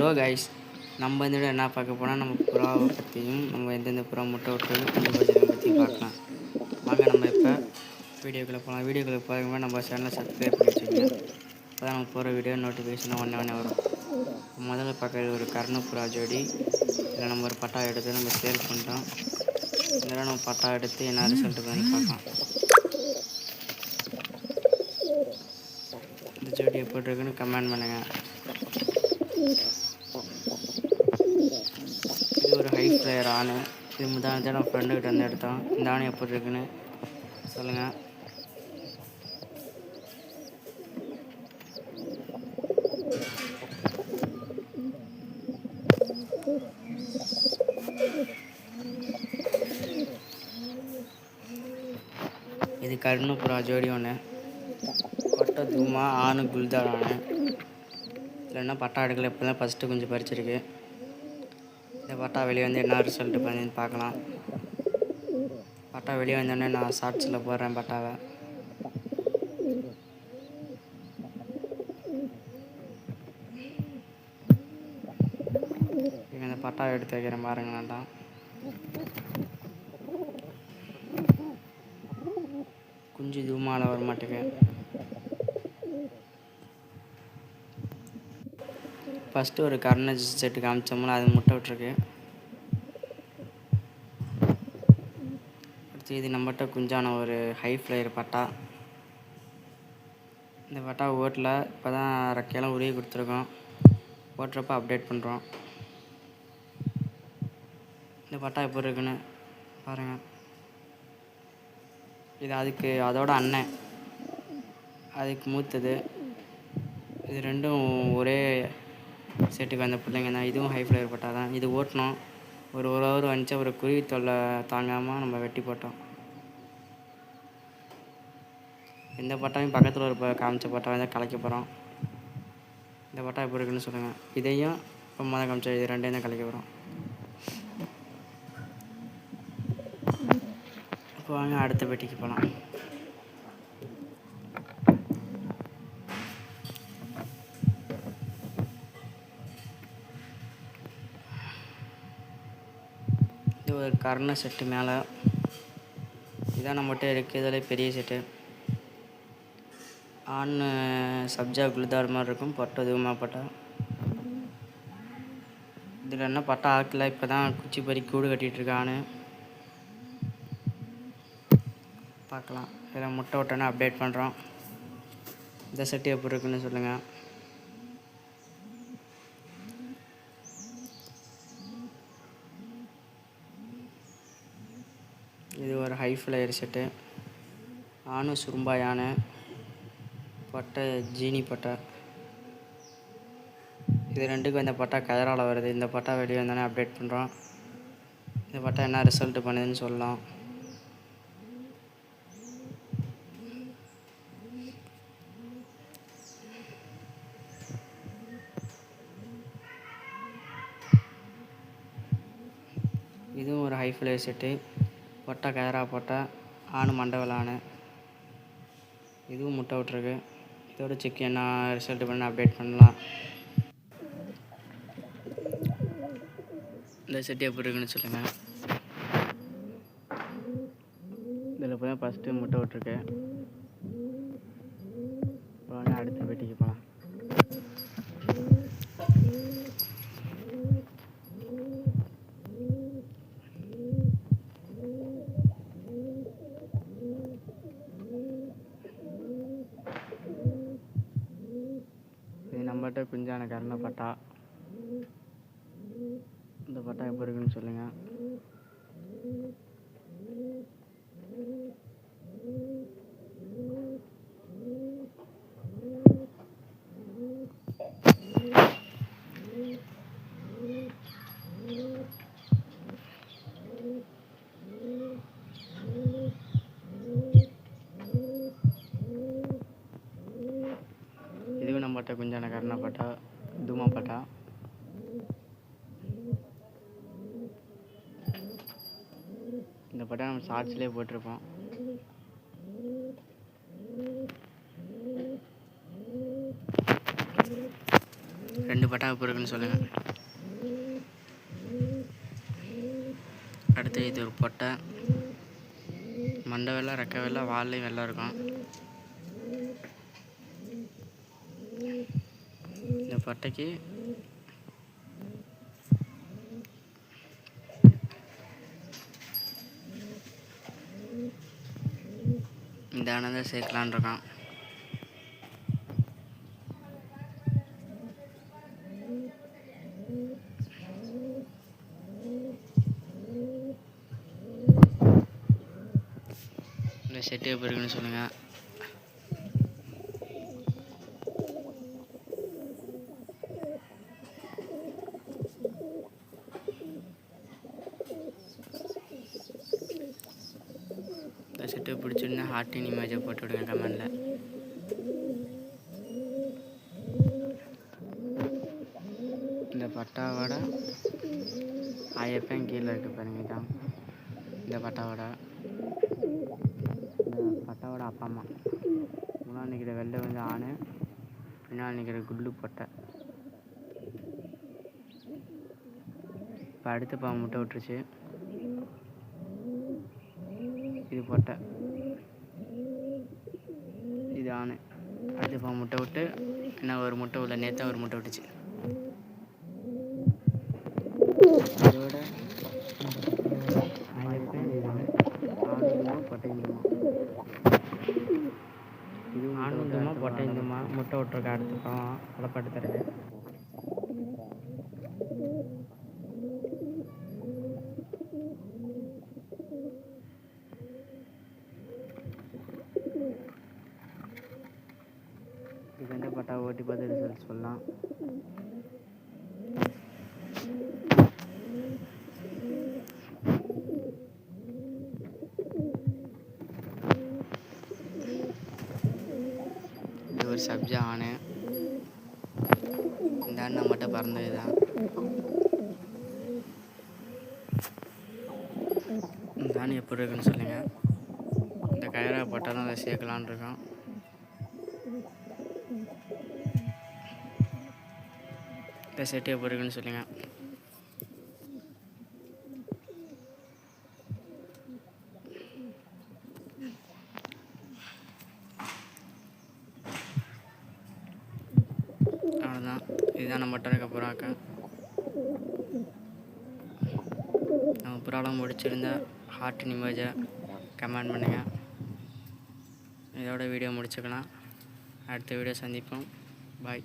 Hello guys, நம்ம இந்த என்ன பார்க்க போனால் நம்ம புறாவை பற்றியும் நம்ம எந்தெந்த புறா முட்டை விட்டு குஞ்சு பொரிச்சதை பற்றியும் பார்க்கலாம். வாங்க நம்ம இப்போ வீடியோக்குள்ளே போகலாம். வீடியோக்குள்ளே போகிறதுக்கு நம்ம சேனலை சப்ஸ்கிரைப் பண்ணி வச்சுக்கோங்க. அப்போ தான் நம்ம போகிற வீடியோ நோட்டிஃபிகேஷன் ஒன்றே வரும். முதல்ல பார்க்குறது ஒரு கர்ண புறா ஜோடி. இதில் நம்ம ஒரு பட்டா எடுத்து நம்ம சேல் பண்ணிட்டோம். இதெல்லாம் நம்ம பட்டா எடுத்து என்ன ரிசல்ட் பண்ணி பார்க்கலாம். இந்த ஜோடி எப்படி இருக்குன்னு கமெண்ட் பண்ணுங்கள். இது ஒரு ஹை ஃப்ளையர் ஆணு. இது முந்தானத்தை நம்ம ஃப்ரெண்டுக்கிட்ட வந்து எடுத்தோம். இந்த ஆணு எப்படி இருக்குன்னு சொல்லுங்கள். இது கருணு புறா ஜோடி ஒன்று. கொட்டை தூமா ஆணு குல்தார் ஆணு. இல்லைன்னா பட்டா எடுக்கல, இப்போ தான் ஃபஸ்ட்டு கொஞ்சம் பறிச்சிருக்கு. இந்த பட்டா வெளியே வந்து என்ன ரிசல்ட் பண்ணின்னு பார்க்கலாம். பட்டா வெளியே வந்தோடனே நான் ஷார்ட்ஸில் போடுறேன் பட்டாவை. இந்த பட்டாவை எடுத்து வைக்கிறேன் பாருங்களாண்டா. குஞ்சு தூமாவில் வர மாட்டேங்க. ஃபஸ்ட்டு ஒரு கர்ண செட்டு காமிச்சோம்னா அது முட்டை விட்டுருக்கு. அடுத்து இது நம்மகிட்ட குஞ்சான ஒரு ஹை ஃப்ளையர் பட்டா. இந்த பட்டா ஓட்டில் இப்போ தான் ரெக்கையெல்லாம் உருவி கொடுத்துருக்கோம். ஓட்டுறப்ப அப்டேட் பண்ணுறோம். இந்த பட்டா எப்படி இருக்குன்னு பாருங்கள். இது அதோட அண்ணன், அதுக்கு மூத்தது. இது ரெண்டும் ஒரே செட்டுக்கு வந்த பிள்ளைங்க தான். இதுவும் ஹை ஃப்ளையர் பட்டா தான். இது ஓட்டினோம். ஒரு ஹவர் வந்துச்சு. ஒரு குருவி தொல்லை தாங்காமல் நம்ம வெட்டி போட்டோம். இந்த பட்டாவையும் பக்கத்தில் ஒரு காமிச்ச பட்டா வந்து கலைக்க போகிறோம். இந்த பட்டா எப்படி இருக்குன்னு சொல்லுங்கள். இதையும் இப்போ முதல் காமிச்சா இது ரெண்டையும் தான் கலைக்க போகிறோம். இப்போ வாங்க அடுத்த பெட்டிக்கு போகலாம். இது ஒரு கர்ண செட்டு மேலே. இதான் நம்மகிட்ட இருக்கிறதுல பெரிய செட்டு. ஆண் சப்ஜா குல்தார் மாதிரி இருக்கும். பட்டை தூமா பட்டா. இதில் என்ன பட்டா ஆக்கில் இப்போ தான் குச்சி பறி கூடு கட்டிகிட்ருக்கு ஆணு. பார்க்கலாம். இதில் முட்டை விட்டோன்னே அப்டேட் பண்ணுறோம். இந்த செட்டு எப்படி இருக்குன்னு சொல்லுங்கள். இது ஒரு ஹை ஃப்ளையர் செட்டு. ஆணு சுரும்பா யானை, பட்டை ஜீனி பட்டை. இது ரெண்டுக்கும் இந்த பட்டா கயரால் வருது. இந்த பட்டா வெளியே வந்தோடனே அப்டேட் பண்ணுறோம். இந்த பட்டா என்ன ரிசல்ட் பண்ணுதுன்னு சொல்லலாம். இதுவும் ஒரு ஹை ஃப்ளையர் செட்டு. பட்டா கயரா பட்டா, ஆணு மண்டவல் ஆணு. இதுவும் முட்டை விட்ருக்கு. இதோட செக் என்ன ரிசல்ட் பண்ணி அப்டேட் பண்ணலாம். இந்த செட்டு எப்படி இருக்குன்னு சொல்லுங்கள். இதில் இப்போ தான் ஃபஸ்ட்டு முட்டை விட்ருக்கு. இப்போ அடுத்த பெட்டிக்கு போகலாம். இது நம்மகிட்ட குஞ்சான கர்ண பட்டா. இந்த பட்டா எப்படி இருக்குன்னு சொல்லுங்கள். இதுவும் நம்மகிட்ட குஞ்சான கர்ண பட்டா, தூமா பட்டா. இந்த பட்டா நம்ம ஷார்ட்ஸ்லேயே போட்டிருப்போம். 2 பட்டா எப்போ இருக்குன்னு சொல்லுங்கள். அடுத்து இது ஒரு பொட்டை, மண்டை வெள்ளை, ரெக்கை வெள்ளை, வால்லையும் வெள்ளை இருக்கும். இந்த பொட்டைக்கு இந்த ஆனந்தை சேர்க்கலான் இருக்கான். இந்த செட்டு எப்படி இருக்குன்னு சொல்லுங்கள். இந்த செட்டு பிடிச்சிருந்தா ஹார்ட்டின் இமேஜை போட்டு விடுங்க கமெண்டில். இந்த பட்டாவோட ஐயப்பன் கீழே இருக்குது பாருங்க. தான் இந்த பட்டாவோட அப்பா அம்மா. முன்னாடி நிற்கிற வெள்ளை வந்து ஆண், பின்னாடி நிற்கிற குள்ளு பொட்டை. இப்போ அடுத்த பாவம் முட்டை விட்டுருச்சு. இது பொட்டை, இது ஆண். அடுத்த பாவம் முட்டை விட்டு இன்னும் ஒரு முட்டை உள்ள, நேற்று ஒரு முட்டை விட்டுச்சு. இதோட ஆணுந்துமா பொட்டைந்துமா முட்டை விட்டுருக்க. அடுத்த பாவம் வளப்பாட்டு தருது. இது வந்து பட்டா ஓட்டி பார்த்து ரிசல்ட் சொல்லலாம். இது ஒரு சப்ஜா ஆணு. இந்த அண்ணன் மட்டும் பறந்தது தான். இந்த ஆண் எப்படி இருக்குன்னு சொல்லுங்கள். இந்த கயிறா போட்டாலும் அதை சேர்க்கலான் இருக்கோம். இந்த செட்டு எப்படி இருக்குன்னு சொல்லுங்கள். அவ்வளோதான். இதுதான் நம்ம இருக்க புறாக்கா. நம்ம புறாலாம் முடிச்சிருந்தா ஹார்ட்டின் இமேஜை கமெண்ட் பண்ணுங்கள். இதோட வீடியோ முடிச்சுக்கலாம். அடுத்த வீடியோ சந்திப்போம். பாய்.